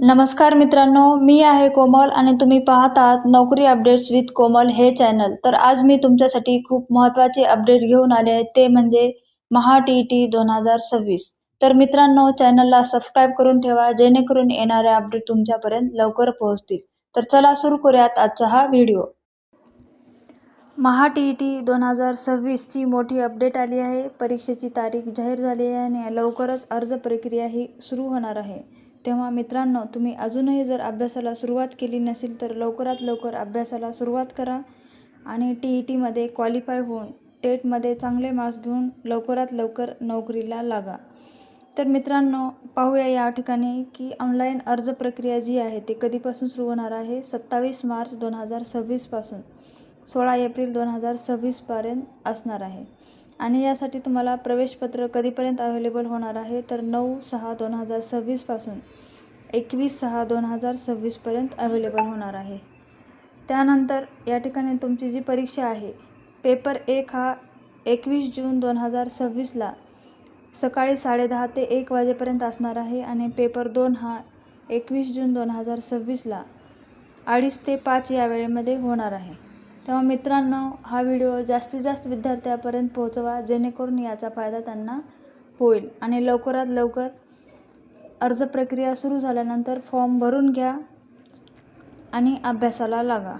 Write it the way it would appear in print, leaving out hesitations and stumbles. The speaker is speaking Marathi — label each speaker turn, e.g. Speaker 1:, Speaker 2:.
Speaker 1: नमस्कार मित्रांनो, मी आहे कोमल आणि तुम्ही पाहत आहात नोकरी अपडेट्स विथ कोमल हे चॅनल. तर आज मी तुमच्यासाठी खूप महत्त्वाचे अपडेट घेऊन आले आहे, ते म्हणजे महा-टी-ई-टी 2026. तर मित्रांनो, चॅनलला सबस्क्राईब करून ठेवा, जेणेकरून येणारे अपडेट तुमच्यापर्यंत लवकर पोहोचतील. तर चला सुरू करूयात आजचा हा व्हिडिओ. महा-टी-ई-टी 2026ची मोठी अपडेट आली आहे. परीक्षेची तारीख जाहीर झाली आहे आणि लवकरच अर्ज प्रक्रियाही सुरू होणार आहे. तेव्हा मित्रांनो, तुम्ही अजूनही जर अभ्यासाला सुरुवात केली नसेल तर लवकरात लवकर अभ्यासाला सुरुवात करा आणि टी-ई-टीमध्ये क्वालिफाय होऊन टेटमध्ये चांगले मार्क्स घेऊन लवकरात लवकर नोकरीला लागा. तर मित्रांनो, पाहूया या ठिकाणी की ऑनलाईन अर्ज प्रक्रिया जी आहे ती कधीपासून सुरू होणार आहे. 27 मार्च 2026 पासून 16 एप्रिल 2026 पर्यंत असणार आहे. आणि यासाठी तुम्हाला प्रवेशपत्र कधीपर्यंत अवेलेबल होणार आहे तर 9/6/2026 पासून 21/6/2026 पर्यंत अवेलेबल होणार आहे. त्यानंतर या ठिकाणी तुमची जी परीक्षा आहे, पेपर 1 हा 21 जून 2026ला सकाळी 10:30 ते 1 वाजेपर्यंत असणार आहे आणि पेपर 2 हा 21 जून 2026ला 2:30 ते 5 या वेळेमध्ये होणार आहे. तेव्हा मित्रांनो, हा व्हिडिओ जास्तीत जास्त विद्यार्थ्यांपर्यंत पोहोचवा, जेणेकरून याचा फायदा त्यांना होईल. आणि लवकरात लवकर अर्ज प्रक्रिया सुरू झाल्यानंतर फॉर्म भरून घ्या आणि अभ्यासाला लागा.